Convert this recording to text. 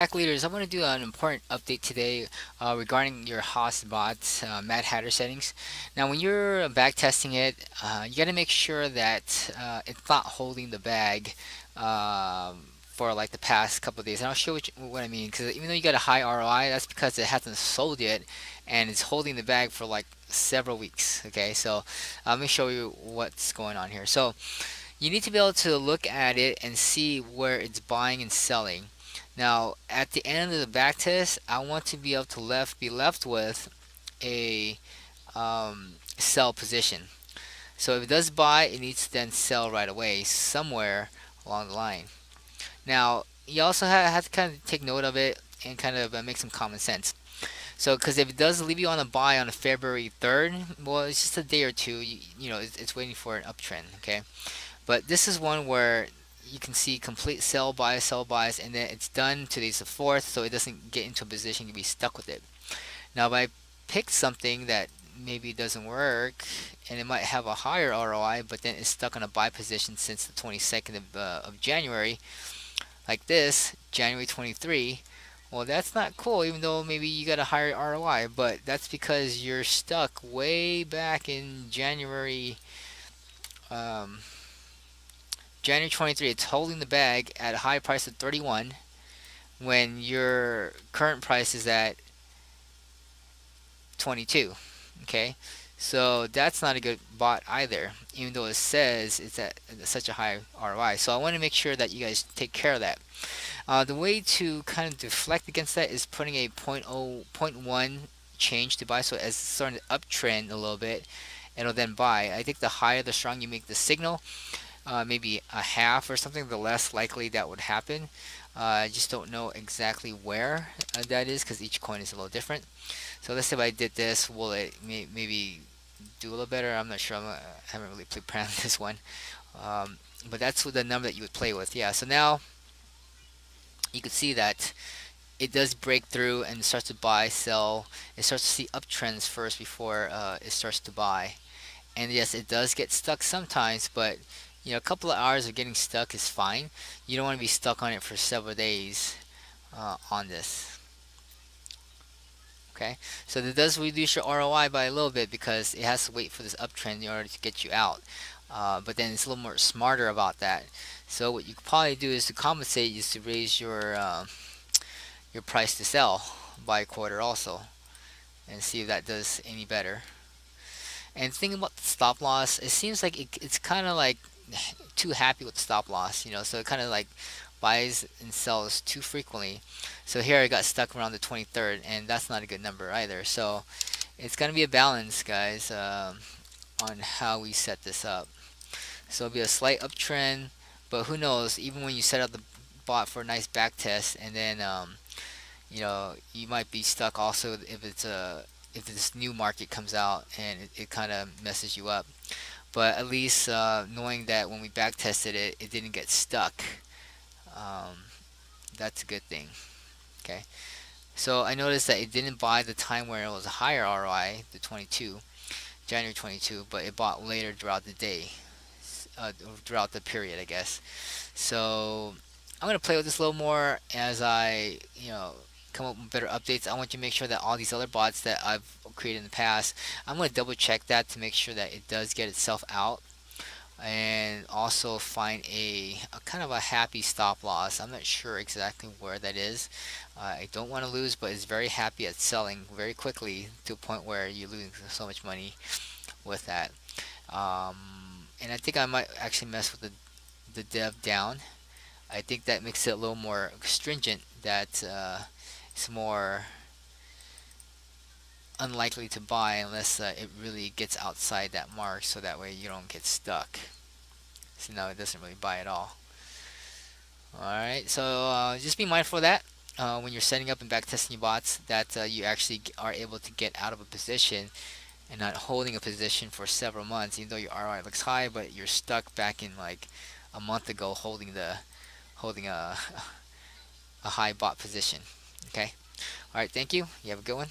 Hack leaders, I want to do an important update today regarding your HAAS bots Mad Hatter settings. Now, when you're back testing it, you got to make sure that it's not holding the bag for like the past couple of days. And I'll show you what I mean, because even though you got a high ROI, that's because it hasn't sold yet and it's holding the bag for like several weeks. Okay, so let me show you what's going on here. So you need to be able to look at it and see where it's buying and selling. Now, at the end of the back test, I want to be able to be left with a sell position. So if it does buy, it needs to then sell right away somewhere along the line. Now, you also have to kind of take note of it and kind of make some common sense. So, because if it does leave you on a buy on a February 3rd, well, it's just a day or two. It's waiting for an uptrend. Okay, but this is one where you can see complete sell buys, and then it's done. Today's the 4th, so it doesn't get into a position to be stuck with it. Now, if I pick something that maybe doesn't work, and it might have a higher ROI, but then it's stuck on a buy position since the 22nd of January, like this, January 23, well, that's not cool, even though maybe you got a higher ROI, but that's because you're stuck way back in um, January 23, it's holding the bag at a high price of 31 when your current price is at 22. Okay, so that's not a good bot either, even though it says it's at such a high ROI. So I want to make sure that you guys take care of that. The way to kind of deflect against that is putting a point 0.1 change to buy. So as it's starting to uptrend a little bit, it'll then buy. I think the higher the strong you make the signal, maybe a half or something, the less likely that would happen. I just don't know exactly where that is because each coin is a little different. So let's say if I did this, will it maybe do a little better? I'm not sure. I haven't really played around this one. But that's the number that you would play with. Yeah, so now you could see that it does break through and starts to buy, sell. It starts to see uptrends first before it starts to buy. And yes, it does get stuck sometimes, but a couple of hours of getting stuck is fine. You don't want to be stuck on it for several days on this. Okay, so that does reduce your ROI by a little bit because it has to wait for this uptrend in order to get you out. But then it's a little more smarter about that. So what you could probably do is to compensate is to raise your price to sell by a quarter also, and see if that does any better. And thinking about the stop loss, it seems like it's kind of like too happy with the stop loss, so it kind of like buys and sells too frequently. So here I got stuck around the 23rd, and that's not a good number either. So it's going to be a balance, guys, on how we set this up. So it'll be a slight uptrend, but who knows, even when you set up the bot for a nice back test, and then you might be stuck also if this new market comes out and it kind of messes you up. But at least knowing that when we back tested it, it didn't get stuck. Um, that's a good thing. Okay. So I noticed that it didn't buy the time where it was a higher ROI, the 22, January 22, but it bought later throughout the day, throughout the period, I guess. So I'm gonna play with this a little more as I, come up with better updates. I want you to make sure that all these other bots that I've created in the past, I'm gonna double check that to make sure that it does get itself out, and also find a kind of a happy stop loss. I'm not sure exactly where that is. I don't want to lose, but it's very happy at selling very quickly to a point where you lose so much money with that. And I think I might actually mess with the dev down. I think that makes it a little more stringent. That it's more unlikely to buy unless it really gets outside that mark, so that way you don't get stuck. So now it doesn't really buy at all. Alright, so just be mindful of that when you're setting up and back testing your bots, that you actually are able to get out of a position and not holding a position for several months, even though your ROI looks high, but you're stuck back in like a month ago holding a high bot position. Okay. All right. Thank you. You have a good one.